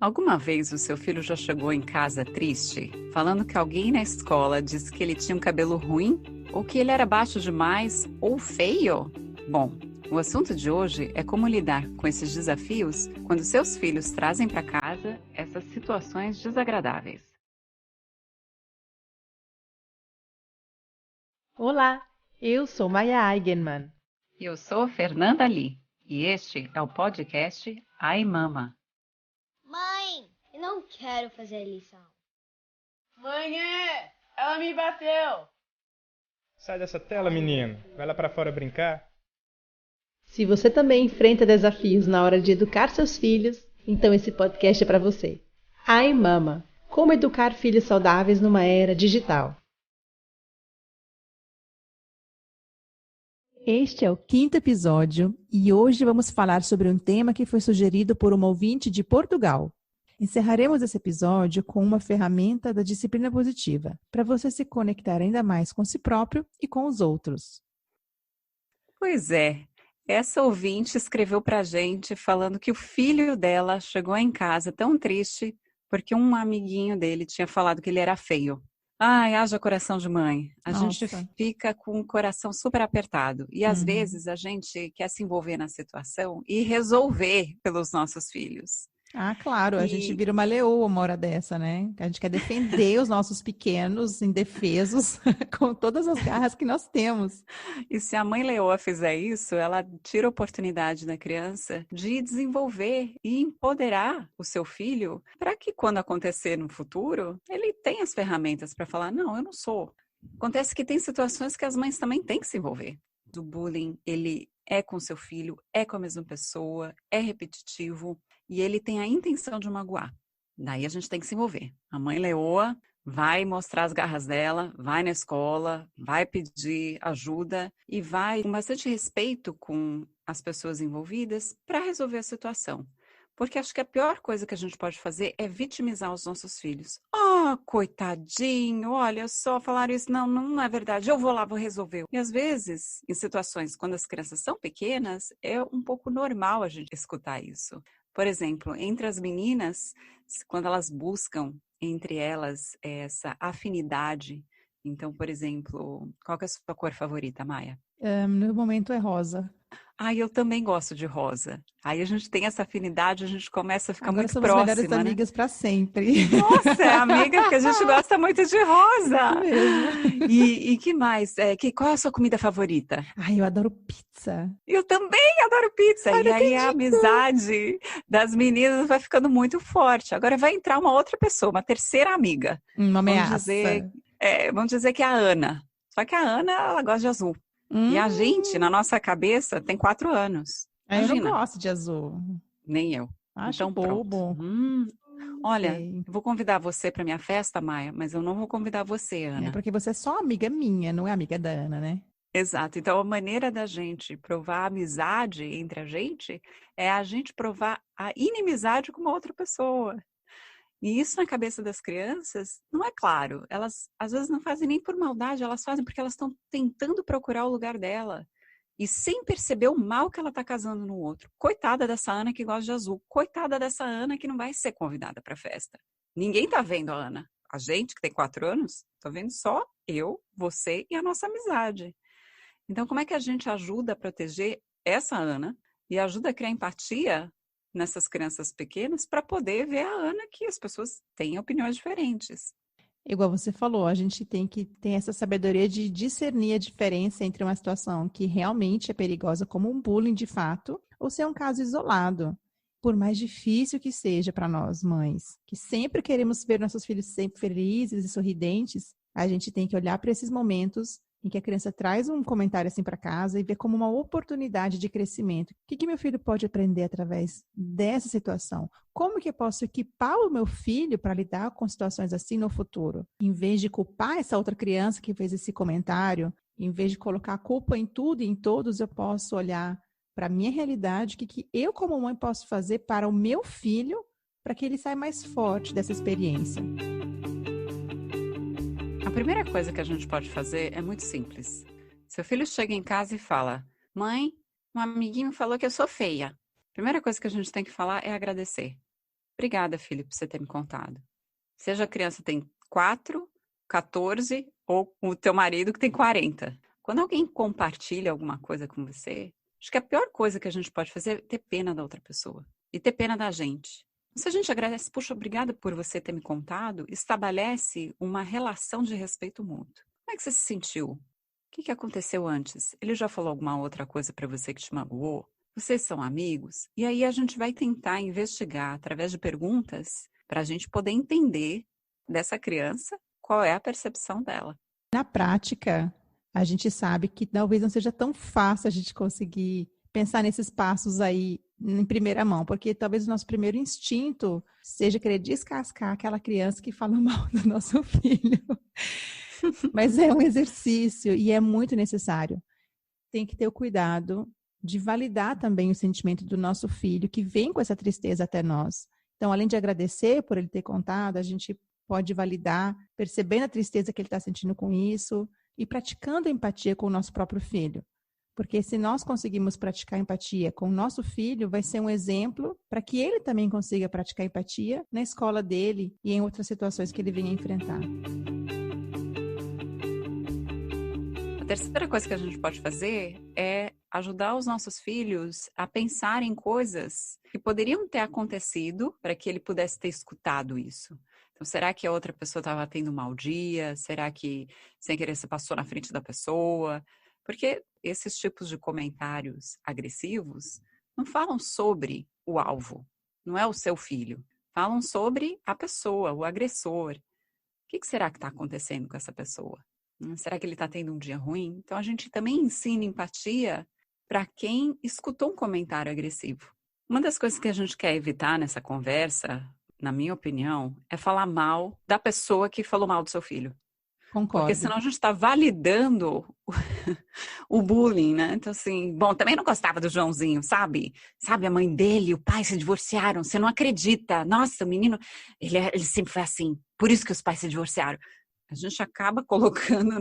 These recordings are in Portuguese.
Alguma vez o seu filho já chegou em casa triste, falando que alguém na escola disse que ele tinha um cabelo ruim, ou que ele era baixo demais, ou feio? Bom, o assunto de hoje é como lidar com esses desafios quando seus filhos trazem para casa essas situações desagradáveis. Olá, eu sou Maya Eigenmann. Eu sou Fernanda Lee e este é o podcast Ai Mama. Mãe, eu não quero fazer a lição. Mãe, ela me bateu. Sai dessa tela, menino. Vai lá pra fora brincar. Se você também enfrenta desafios na hora de educar seus filhos, então esse podcast é para você. Ai Mama, como educar filhos saudáveis numa era digital. Este é o 5º episódio e hoje vamos falar sobre um tema que foi sugerido por uma ouvinte de Portugal. Encerraremos esse episódio com uma ferramenta da disciplina positiva, para você se conectar ainda mais com si próprio e com os outros. Pois é, essa ouvinte escreveu pra gente falando que o filho dela chegou em casa tão triste porque um amiguinho dele tinha falado que ele era feio. Ai, haja coração de mãe. A gente fica com o coração super apertado. E às vezes a gente quer se envolver na situação e resolver pelos nossos filhos. Ah, claro, a gente vira uma leoa uma hora dessa, né? A gente quer defender os nossos pequenos indefesos com todas as garras que nós temos. E se a mãe leoa fizer isso, ela tira a oportunidade da criança de desenvolver e empoderar o seu filho para que quando acontecer no futuro, ele tenha as ferramentas para falar, não, eu não sou. Acontece que tem situações que as mães também têm que se envolver. O bullying, ele é com seu filho, é com a mesma pessoa, é repetitivo e ele tem a intenção de magoar. Daí a gente tem que se envolver. A mãe leoa vai mostrar as garras dela, vai na escola, vai pedir ajuda e vai com bastante respeito com as pessoas envolvidas para resolver a situação. Porque acho que a pior coisa que a gente pode fazer é vitimizar os nossos filhos. Ah, coitadinho, olha só, falaram isso. Não, não é verdade, eu vou lá, vou resolver. E às vezes, em situações quando as crianças são pequenas, é um pouco normal a gente escutar isso. Por exemplo, entre as meninas, quando elas buscam entre elas essa afinidade. Então, por exemplo, qual que é a sua cor favorita, Maia? No momento é rosa. Ah, eu também gosto de rosa. Aí a gente tem essa afinidade, a gente começa a ficar Agora muito somos próxima, melhores né? amigas para sempre. Nossa, é amiga porque a gente gosta muito de rosa. Mesmo. E que mais? Qual é a sua comida favorita? Ai, eu adoro pizza. Eu também adoro pizza. Ai, e aí a amizade das meninas vai ficando muito forte. Agora vai entrar uma outra pessoa, uma terceira amiga. Uma ameaça. Vamos dizer que é a Ana. Só que a Ana, ela gosta de azul. E a gente, na nossa cabeça, tem 4 anos. Imagina. Eu não gosto de azul. Nem eu. Acho então, bobo. Olha, eu vou convidar você para minha festa, Maia, mas eu não vou convidar você, Ana. É porque você é só amiga minha, não é amiga da Ana, né? Exato. Então, a maneira da gente provar a amizade entre a gente é a gente provar a inimizade com uma outra pessoa. E isso na cabeça das crianças não é claro. Elas às vezes não fazem nem por maldade, elas fazem porque elas estão tentando procurar o lugar dela. E sem perceber o mal que ela está causando no outro. Coitada dessa Ana que gosta de azul. Coitada dessa Ana que não vai ser convidada para a festa. Ninguém tá vendo a Ana. A gente que tem 4 anos, tô vendo só eu, você e a nossa amizade. Então, como é que a gente ajuda a proteger essa Ana e ajuda a criar empatia nessas crianças pequenas para poder ver a Ana que as pessoas têm opiniões diferentes? Igual você falou, a gente tem que ter essa sabedoria de discernir a diferença entre uma situação que realmente é perigosa, como um bullying de fato, ou se é um caso isolado. Por mais difícil que seja para nós, mães, que sempre queremos ver nossos filhos sempre felizes e sorridentes, a gente tem que olhar para esses momentos em que a criança traz um comentário assim para casa e ver como uma oportunidade de crescimento. O que meu filho pode aprender através dessa situação? Como que eu posso equipar o meu filho para lidar com situações assim no futuro? Em vez de culpar essa outra criança que fez esse comentário, em vez de colocar a culpa em tudo e em todos, eu posso olhar para a minha realidade, o que eu como mãe posso fazer para o meu filho, para que ele saia mais forte dessa experiência. A primeira coisa que a gente pode fazer é muito simples. Seu filho chega em casa e fala, mãe, um amiguinho falou que eu sou feia. A primeira coisa que a gente tem que falar é agradecer. Obrigada, filho, por você ter me contado. Seja a criança tem 4, 14 ou o teu marido que tem 40. Quando alguém compartilha alguma coisa com você, acho que a pior coisa que a gente pode fazer é ter pena da outra pessoa e ter pena da gente. Se a gente agradece, puxa, obrigada por você ter me contado, estabelece uma relação de respeito mútuo. Como é que você se sentiu? O que aconteceu antes? Ele já falou alguma outra coisa para você que te magoou? Vocês são amigos? E aí a gente vai tentar investigar através de perguntas para a gente poder entender dessa criança qual é a percepção dela. Na prática, a gente sabe que talvez não seja tão fácil a gente conseguir pensar nesses passos aí em primeira mão, porque talvez o nosso primeiro instinto seja querer descascar aquela criança que fala mal do nosso filho. Mas é um exercício e é muito necessário. Tem que ter o cuidado de validar também o sentimento do nosso filho que vem com essa tristeza até nós. Então, além de agradecer por ele ter contado, a gente pode validar, percebendo a tristeza que ele está sentindo com isso e praticando a empatia com o nosso próprio filho. Porque se nós conseguimos praticar empatia com o nosso filho, vai ser um exemplo para que ele também consiga praticar empatia na escola dele e em outras situações que ele venha enfrentar. A terceira coisa que a gente pode fazer é ajudar os nossos filhos a pensar em coisas que poderiam ter acontecido para que ele pudesse ter escutado isso. Então, será que a outra pessoa estava tendo um mau dia? Será que, sem querer, você passou na frente da pessoa? Porque esses tipos de comentários agressivos não falam sobre o alvo, não é o seu filho. Falam sobre a pessoa, o agressor. O que será que está acontecendo com essa pessoa? Será que ele está tendo um dia ruim? Então, a gente também ensina empatia para quem escutou um comentário agressivo. Uma das coisas que a gente quer evitar nessa conversa, na minha opinião, é falar mal da pessoa que falou mal do seu filho. Concordo. Porque senão a gente está validando o bullying, né? Então, assim, bom, também não gostava do Joãozinho, sabe? Sabe, a mãe dele e o pai se divorciaram, você não acredita. Nossa, o menino, ele sempre foi assim, por isso que os pais se divorciaram. A gente acaba colocando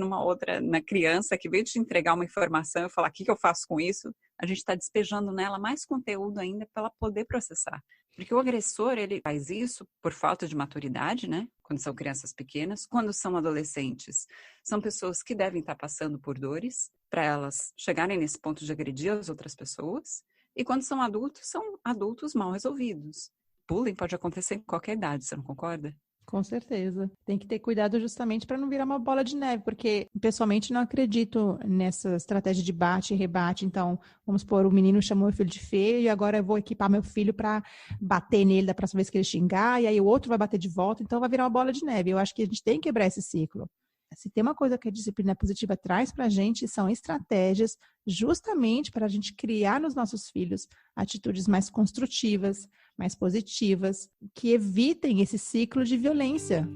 na criança que veio te entregar uma informação e falar, o que eu faço com isso? A gente está despejando nela mais conteúdo ainda para ela poder processar. Porque o agressor, ele faz isso por falta de maturidade, né? Quando são crianças pequenas. Quando são adolescentes, são pessoas que devem estar passando por dores para elas chegarem nesse ponto de agredir as outras pessoas. E quando são adultos mal resolvidos. Bullying pode acontecer em qualquer idade, você não concorda? Com certeza. Tem que ter cuidado justamente para não virar uma bola de neve, porque pessoalmente não acredito nessa estratégia de bate e rebate. Então, vamos supor, o menino chamou o filho de feio e agora eu vou equipar meu filho para bater nele da próxima vez que ele xingar, e aí o outro vai bater de volta, então vai virar uma bola de neve. Eu acho que a gente tem que quebrar esse ciclo. Se tem uma coisa que a disciplina positiva traz para a gente, são estratégias justamente para a gente criar nos nossos filhos atitudes mais construtivas, mais positivas, que evitem esse ciclo de violência.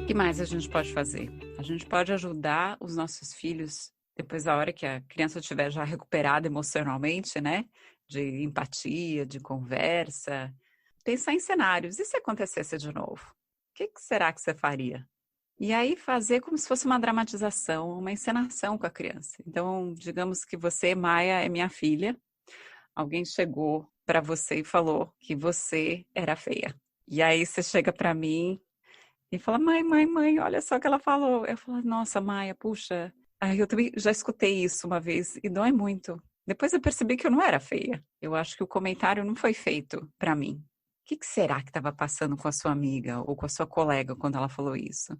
O que mais a gente pode fazer? A gente pode ajudar os nossos filhos, depois da hora que a criança estiver já recuperada emocionalmente, né? De empatia, de conversa. Pensar em cenários. E se acontecesse de novo? O que será que você faria? E aí fazer como se fosse uma dramatização, uma encenação com a criança. Então, digamos que você, Maia, é minha filha. Alguém chegou para você e falou que você era feia. E aí você chega para mim e fala, mãe, olha só o que ela falou. Eu falo, nossa, Maia, puxa, eu também já escutei isso uma vez e dói muito. Depois eu percebi que eu não era feia. Eu acho que o comentário não foi feito para mim. O que será que estava passando com a sua amiga ou com a sua colega quando ela falou isso?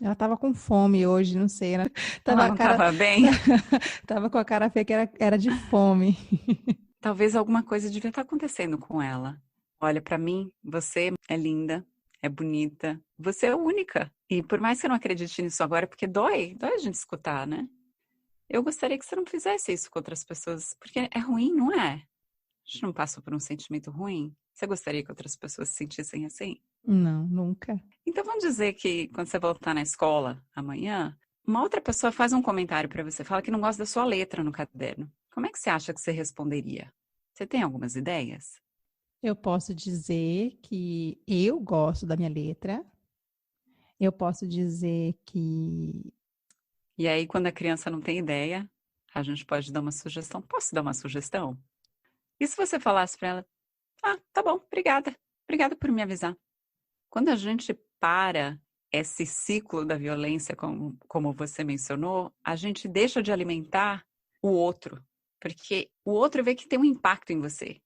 Ela estava com fome hoje, não sei. Ela Ela não estava bem? Estava com a cara feia que era de fome. Talvez alguma coisa devia estar acontecendo com ela. Olha, para mim, você é linda, é bonita, você é única. E por mais que eu não acredite nisso agora, porque dói a gente escutar, né? Eu gostaria que você não fizesse isso com outras pessoas, porque é ruim, não é? A gente não passa por um sentimento ruim? Você gostaria que outras pessoas se sentissem assim? Não, nunca. Então vamos dizer que quando você voltar na escola amanhã, uma outra pessoa faz um comentário para você, fala que não gosta da sua letra no caderno. Como é que você acha que você responderia? Você tem algumas ideias? Eu posso dizer que eu gosto da minha letra. Eu posso dizer que... E aí, quando a criança não tem ideia, a gente pode dar uma sugestão. Posso dar uma sugestão? E se você falasse para ela, tá bom, obrigada. Obrigada por me avisar. Quando a gente para esse ciclo da violência, como você mencionou, a gente deixa de alimentar o outro. Porque o outro vê que tem um impacto em você.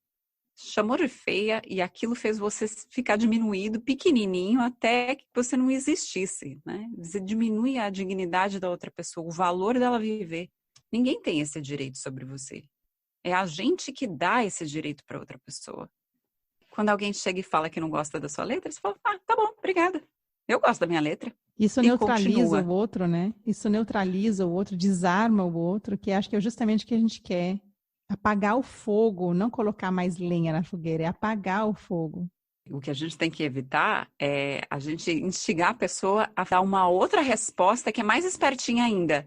Chamou de feia e aquilo fez você ficar diminuído, pequenininho, até que você não existisse, né? Você diminui a dignidade da outra pessoa, o valor dela viver. Ninguém tem esse direito sobre você. É a gente que dá esse direito para outra pessoa. Quando alguém chega e fala que não gosta da sua letra, você fala, tá bom, obrigada. Eu gosto da minha letra. Isso E neutraliza continua. o outro, né? Isso neutraliza o outro, desarma o outro, que acho que é justamente o que a gente quer. Apagar o fogo, não colocar mais lenha na fogueira, é apagar o fogo. O que a gente tem que evitar é a gente instigar a pessoa a dar uma outra resposta que é mais espertinha ainda.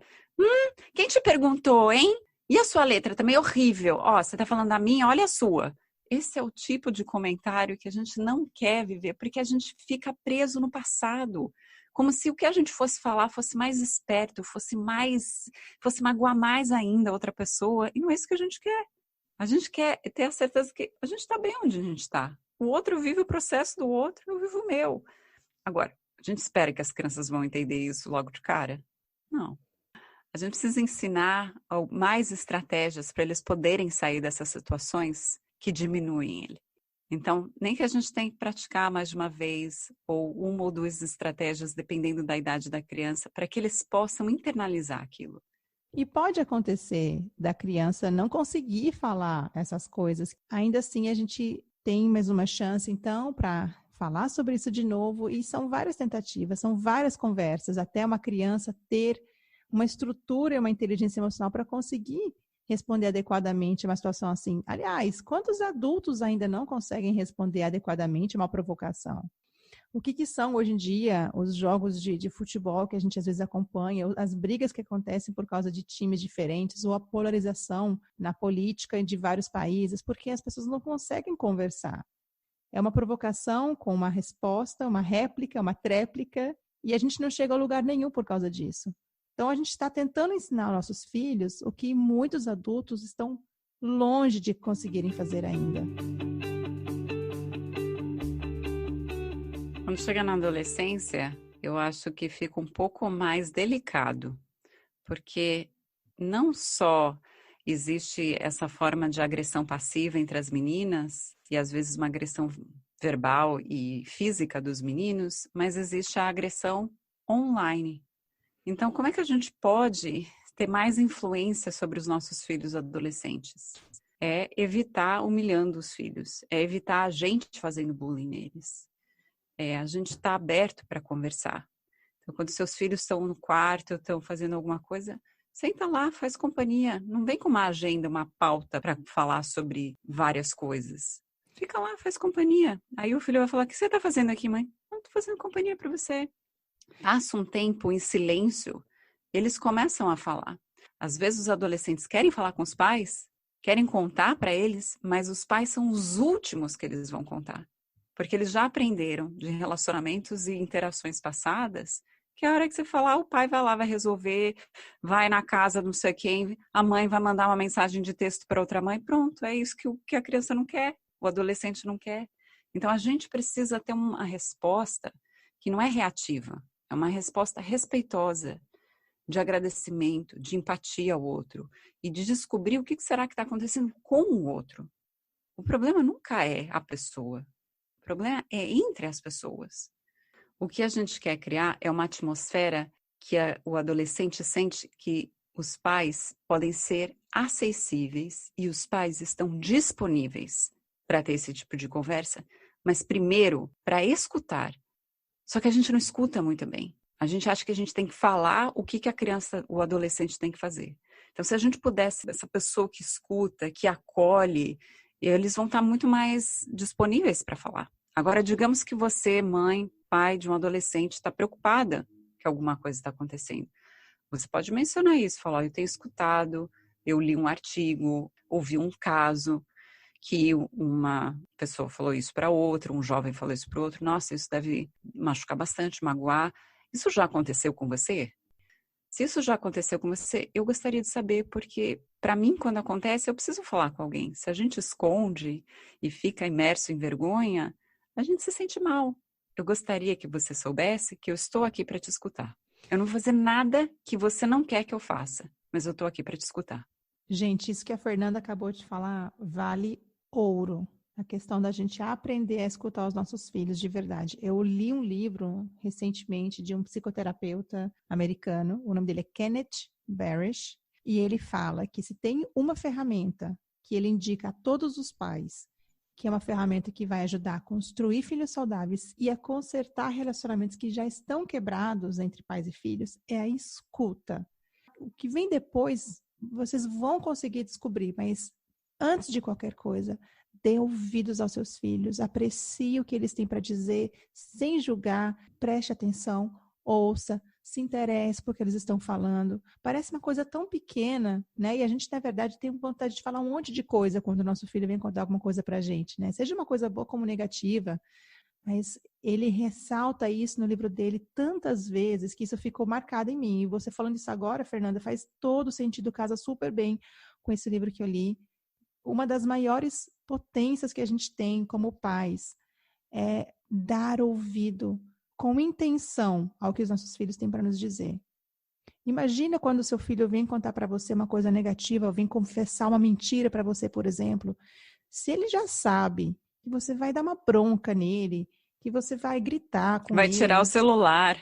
Quem te perguntou, hein? E a sua letra também é horrível. Você tá falando da minha, olha a sua. Esse é o tipo de comentário que a gente não quer viver, porque a gente fica preso no passado. Como se o que a gente fosse falar fosse mais esperto, fosse magoar mais ainda a outra pessoa. E não é isso que a gente quer. A gente quer ter a certeza que a gente está bem onde a gente está. O outro vive o processo do outro, eu vivo o meu. Agora, a gente espera que as crianças vão entender isso logo de cara? Não. A gente precisa ensinar mais estratégias para eles poderem sair dessas situações que diminuem ele. Então, nem que a gente tenha que praticar mais de uma vez, ou uma ou duas estratégias, dependendo da idade da criança, para que eles possam internalizar aquilo. E pode acontecer da criança não conseguir falar essas coisas. Ainda assim, a gente tem mais uma chance, então, para falar sobre isso de novo. E são várias tentativas, são várias conversas, até uma criança ter uma estrutura e uma inteligência emocional para conseguir responder adequadamente uma situação assim. Aliás, quantos adultos ainda não conseguem responder adequadamente uma provocação? O que são hoje em dia os jogos de futebol que a gente às vezes acompanha, as brigas que acontecem por causa de times diferentes, ou a polarização na política de vários países, porque as pessoas não conseguem conversar. É uma provocação com uma resposta, uma réplica, uma tréplica, e a gente não chega a lugar nenhum por causa disso. Então, a gente está tentando ensinar aos nossos filhos o que muitos adultos estão longe de conseguirem fazer ainda. Quando chega na adolescência, eu acho que fica um pouco mais delicado, porque não só existe essa forma de agressão passiva entre as meninas, e às vezes uma agressão verbal e física dos meninos, mas existe a agressão online. Então, como é que a gente pode ter mais influência sobre os nossos filhos adolescentes? É evitar humilhando os filhos, é evitar a gente fazendo bullying neles. A gente está aberto para conversar. Então, quando seus filhos estão no quarto, estão fazendo alguma coisa, senta lá, faz companhia. Não vem com uma agenda, uma pauta para falar sobre várias coisas. Fica lá, faz companhia. Aí o filho vai falar, o que você está fazendo aqui, mãe? Não, estou fazendo companhia para você. Passa um tempo em silêncio, eles começam a falar. Às vezes os adolescentes querem falar com os pais, querem contar para eles, mas os pais são os últimos que eles vão contar. Porque eles já aprenderam de relacionamentos e interações passadas, que a hora que você falar, o pai vai lá, vai resolver, vai na casa não sei quem, a mãe vai mandar uma mensagem de texto para outra mãe, pronto, é isso que a criança não quer, o adolescente não quer. Então a gente precisa ter uma resposta que não é reativa, é uma resposta respeitosa, de agradecimento, de empatia ao outro e de descobrir o que será que está acontecendo com o outro. O problema nunca é a pessoa, o problema é entre as pessoas. O que a gente quer criar é uma atmosfera que o adolescente sente que os pais podem ser acessíveis e os pais estão disponíveis para ter esse tipo de conversa, mas primeiro para escutar. Só que a gente não escuta muito bem. A gente acha que a gente tem que falar o que a criança, o adolescente tem que fazer. Então, se a gente pudesse, essa pessoa que escuta, que acolhe, eles vão estar muito mais disponíveis para falar. Agora, digamos que você, mãe, pai de um adolescente, está preocupada que alguma coisa está acontecendo. Você pode mencionar isso, falar, eu tenho escutado, eu li um artigo, ouvi um caso, que uma pessoa falou isso para outra, um jovem falou isso para o outro, nossa, isso deve machucar bastante, magoar. Isso já aconteceu com você? Se isso já aconteceu com você, eu gostaria de saber, porque para mim, quando acontece, eu preciso falar com alguém. Se a gente esconde e fica imerso em vergonha, a gente se sente mal. Eu gostaria que você soubesse que eu estou aqui para te escutar. Eu não vou fazer nada que você não quer que eu faça, mas eu estou aqui para te escutar. Gente, isso que a Fernanda acabou de falar vale ouro. A questão da gente aprender a escutar os nossos filhos de verdade. Eu li um livro recentemente de um psicoterapeuta americano, o nome dele é Kenneth Barish, e ele fala que se tem uma ferramenta que ele indica a todos os pais, que é uma ferramenta que vai ajudar a construir filhos saudáveis e a consertar relacionamentos que já estão quebrados entre pais e filhos, é a escuta. O que vem depois, vocês vão conseguir descobrir, mas antes de qualquer coisa, dê ouvidos aos seus filhos, aprecie o que eles têm para dizer, sem julgar, preste atenção, ouça, se interesse por que eles estão falando. Parece uma coisa tão pequena, né? E a gente, na verdade, tem vontade de falar um monte de coisa quando o nosso filho vem contar alguma coisa para a gente, né? Seja uma coisa boa como negativa, mas ele ressalta isso no livro dele tantas vezes que isso ficou marcado em mim. E você falando isso agora, Fernanda, faz todo sentido, casa super bem com esse livro que eu li. Uma das maiores potências que a gente tem como pais é dar ouvido com intenção ao que os nossos filhos têm para nos dizer. Imagina quando o seu filho vem contar para você uma coisa negativa, ou vem confessar uma mentira para você, por exemplo. Se ele já sabe que você vai dar uma bronca nele, que você vai gritar com Vai ele, tirar o celular.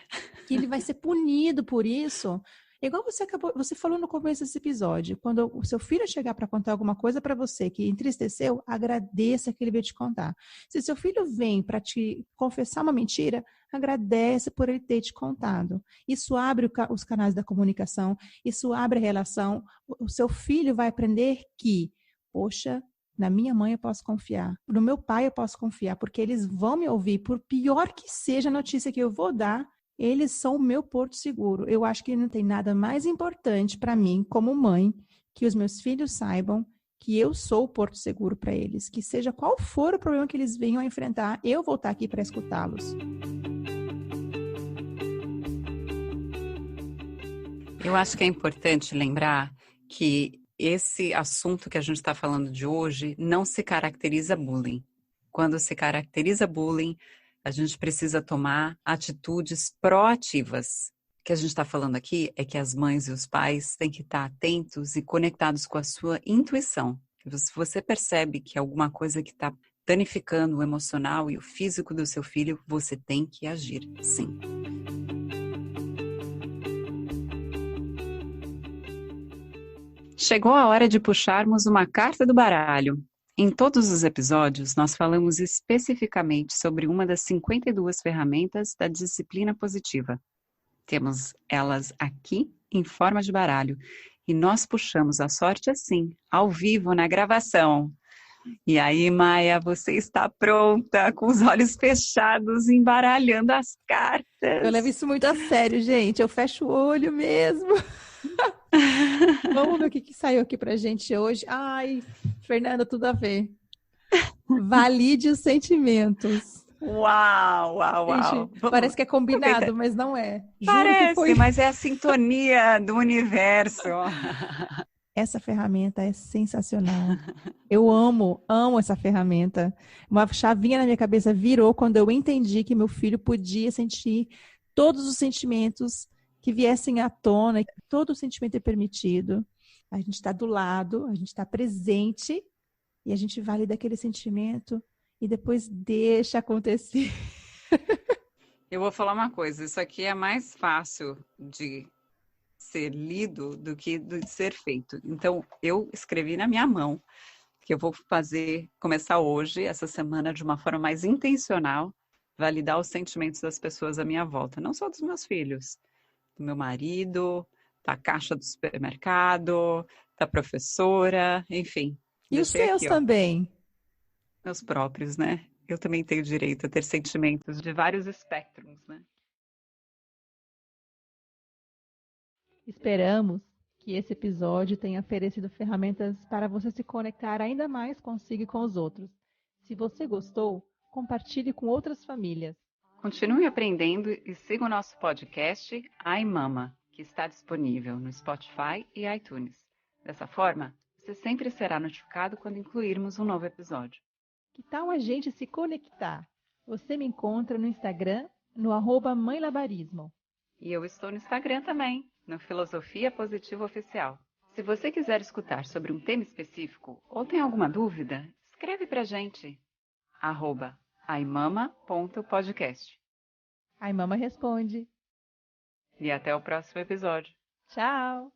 que ele vai ser punido por isso. Igual você falou no começo desse episódio, quando o seu filho chegar para contar alguma coisa para você que entristeceu, agradeça que ele veio te contar. Se seu filho vem para te confessar uma mentira, agradece por ele ter te contado. Isso abre os canais da comunicação, isso abre a relação. O seu filho vai aprender que, poxa, na minha mãe eu posso confiar, no meu pai eu posso confiar, porque eles vão me ouvir, por pior que seja a notícia que eu vou dar, eles são o meu porto seguro. Eu acho que não tem nada mais importante para mim, como mãe, que os meus filhos saibam que eu sou o porto seguro para eles. Que seja qual for o problema que eles venham a enfrentar, eu vou estar aqui para escutá-los. Eu acho que é importante lembrar que esse assunto que a gente está falando de hoje não se caracteriza bullying. Quando se caracteriza bullying, a gente precisa tomar atitudes proativas. O que a gente está falando aqui é que as mães e os pais têm que estar atentos e conectados com a sua intuição. Se você percebe que alguma coisa que está danificando o emocional e o físico do seu filho, você tem que agir, sim. Chegou a hora de puxarmos uma carta do baralho. Em todos os episódios, nós falamos especificamente sobre uma das 52 ferramentas da disciplina positiva. Temos elas aqui em forma de baralho e nós puxamos a sorte assim, ao vivo, na gravação. E aí, Maia, você está pronta, com os olhos fechados, embaralhando as cartas. Eu levo isso muito a sério, gente. Eu fecho o olho mesmo. Vamos ver o que saiu aqui pra gente hoje. Ai, Fernanda, tudo a ver. Valide os sentimentos. Uau, uau, uau. Gente, parece que é combinado, mas não é. Juro Parece, que foi... mas é a sintonia do universo. Essa ferramenta é sensacional. Eu amo essa ferramenta. Uma chavinha na minha cabeça virou quando eu entendi que meu filho podia sentir todos os sentimentos que viessem à tona, todo o sentimento é permitido. A gente está do lado, a gente está presente e a gente valida aquele sentimento e depois deixa acontecer. Eu vou falar uma coisa, isso aqui é mais fácil de ser lido do que de ser feito. Então, eu escrevi na minha mão que eu vou começar hoje, essa semana, de uma forma mais intencional, validar os sentimentos das pessoas à minha volta, não só dos meus filhos, do meu marido, da caixa do supermercado, da professora, enfim. E os seus aqui, também? Meus próprios, né? Eu também tenho direito a ter sentimentos de vários espectros, né? Esperamos que esse episódio tenha oferecido ferramentas para você se conectar ainda mais consigo e com os outros. Se você gostou, compartilhe com outras famílias. Continue aprendendo e siga o nosso podcast Ai Mama. que está disponível no Spotify e iTunes. Dessa forma, você sempre será notificado quando incluirmos um novo episódio. Que tal a gente se conectar? Você me encontra no Instagram, no @mãelabarismo. E eu estou no Instagram também, no Filosofia Positiva Oficial. Se você quiser escutar sobre um tema específico ou tem alguma dúvida, escreve pra gente. @aimama.podcast. Ai, Mama responde. E até o próximo episódio. Tchau!